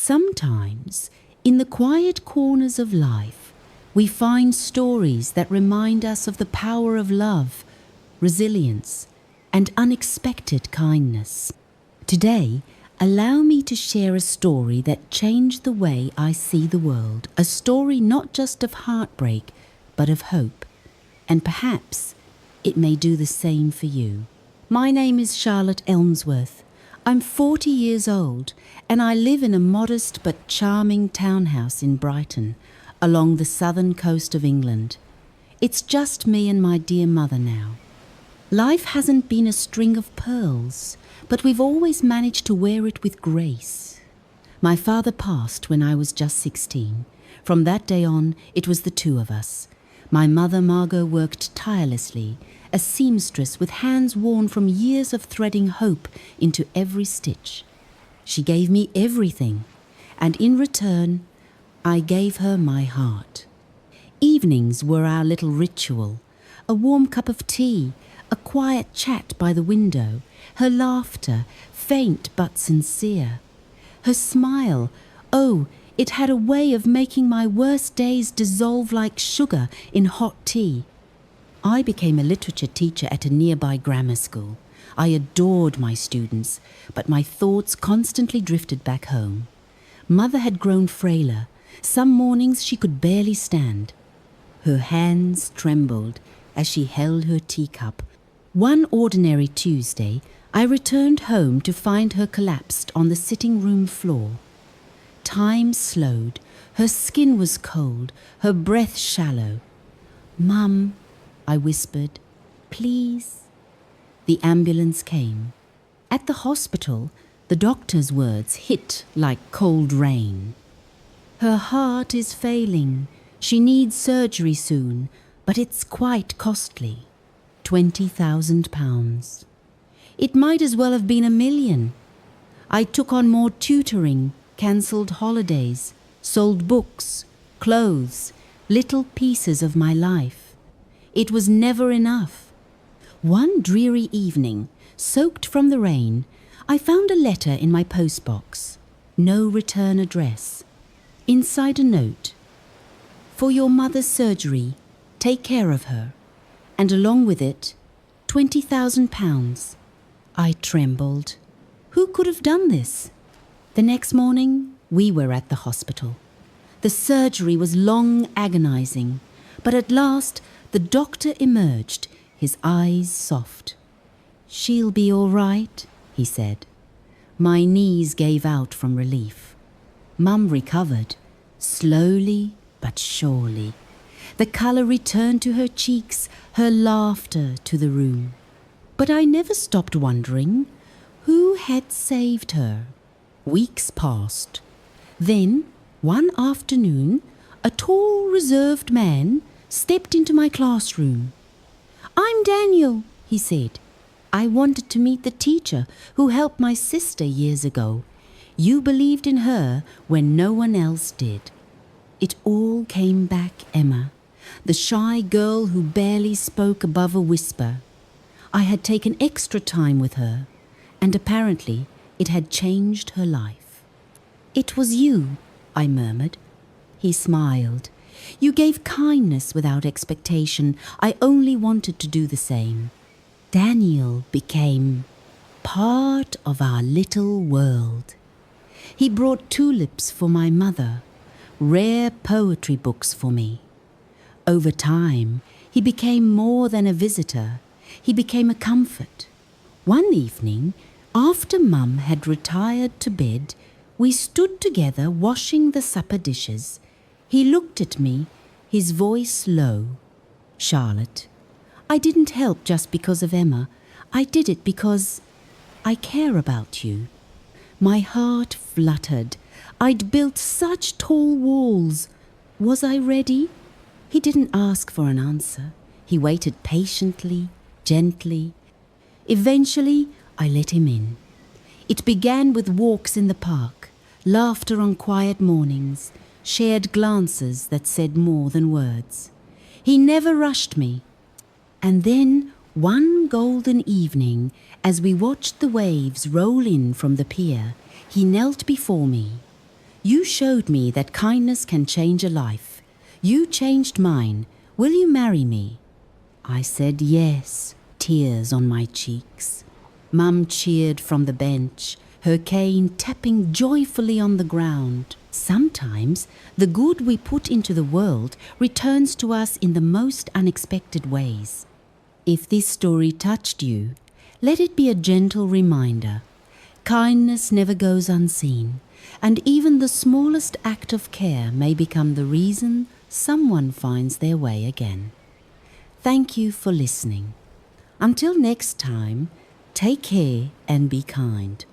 Sometimes, in the quiet corners of life, we find stories that remind us of the power of love, resilience, and unexpected kindness. Today, allow me to share a story that changed the way I see the world, a story not just of heartbreak, but of hope. And perhaps it may do the same for you. My name is Charlotte Elmsworth. I'm 40 years old, and I live in a modest but charming townhouse in Brighton, along the southern coast of England. It's just me and my dear mother now. Life hasn't been a string of pearls, but we've always managed to wear it with grace. My father passed when I was just 16. From that day on, it was the two of us. My mother, Margot, worked tirelessly, a seamstress with hands worn from years of threading hope into every stitch. She gave me everything, and in return, I gave her my heart. Evenings were our little ritual, a warm cup of tea, a quiet chat by the window, her laughter, faint but sincere. Her smile, oh, it had a way of making my worst days dissolve like sugar in hot tea. I became a literature teacher at a nearby grammar school. I adored my students, but my thoughts constantly drifted back home. Mother had grown frailer. Some mornings she could barely stand. Her hands trembled as she held her teacup. One ordinary Tuesday, I returned home to find her collapsed on the sitting room floor. Time slowed. Her skin was cold, her breath shallow. "Mum," I whispered, "please." The ambulance came. At the hospital, the doctor's words hit like cold rain. "Her heart is failing. She needs surgery soon, but it's quite costly. £20,000. It might as well have been $1 million. I took on more tutoring, cancelled holidays, sold books, clothes, little pieces of my life. It was never enough. One dreary evening, soaked from the rain, I found a letter in my postbox. No return address. Inside a note. "For your mother's surgery, take care of her." And along with it, £20,000. I trembled. Who could have done this? The next morning, we were at the hospital. The surgery was long, agonizing, but at last the doctor emerged, his eyes soft. "She'll be all right," he said. My knees gave out from relief. Mum recovered, slowly but surely. The colour returned to her cheeks, her laughter to the room. But I never stopped wondering who had saved her. Weeks passed. Then, one afternoon, a tall, reserved man stepped into my classroom. "I'm Daniel," he said. "I wanted to meet the teacher who helped my sister years ago. You believed in her when no one else did." It all came back, Emma, the shy girl who barely spoke above a whisper. I had taken extra time with her, and apparently it had changed her life. "It was you," I murmured. He smiled. "You gave kindness without expectation. I only wanted to do the same." Daniel became part of our little world. He brought tulips for my mother, rare poetry books for me. Over time, he became more than a visitor. He became a comfort. One evening, after Mum had retired to bed, we stood together washing the supper dishes. He looked at me, his voice low. "Charlotte, I didn't help just because of Emma. I did it because I care about you." My heart fluttered. I'd built such tall walls. Was I ready? He didn't ask for an answer. He waited patiently, gently. Eventually, I let him in. It began with walks in the park, laughter on quiet mornings, shared glances that said more than words. He never rushed me. And then, one golden evening, as we watched the waves roll in from the pier, he knelt before me. You showed me that kindness can change a life. You changed mine. Will you marry me? I said yes, tears on my cheeks. Mum cheered from the bench, her cane tapping joyfully on the ground. Sometimes the good we put into the world returns to us in the most unexpected ways. If this story touched you, let it be a gentle reminder. Kindness never goes unseen, and even the smallest act of care may become the reason someone finds their way again. Thank you for listening. Until next time, take care and be kind.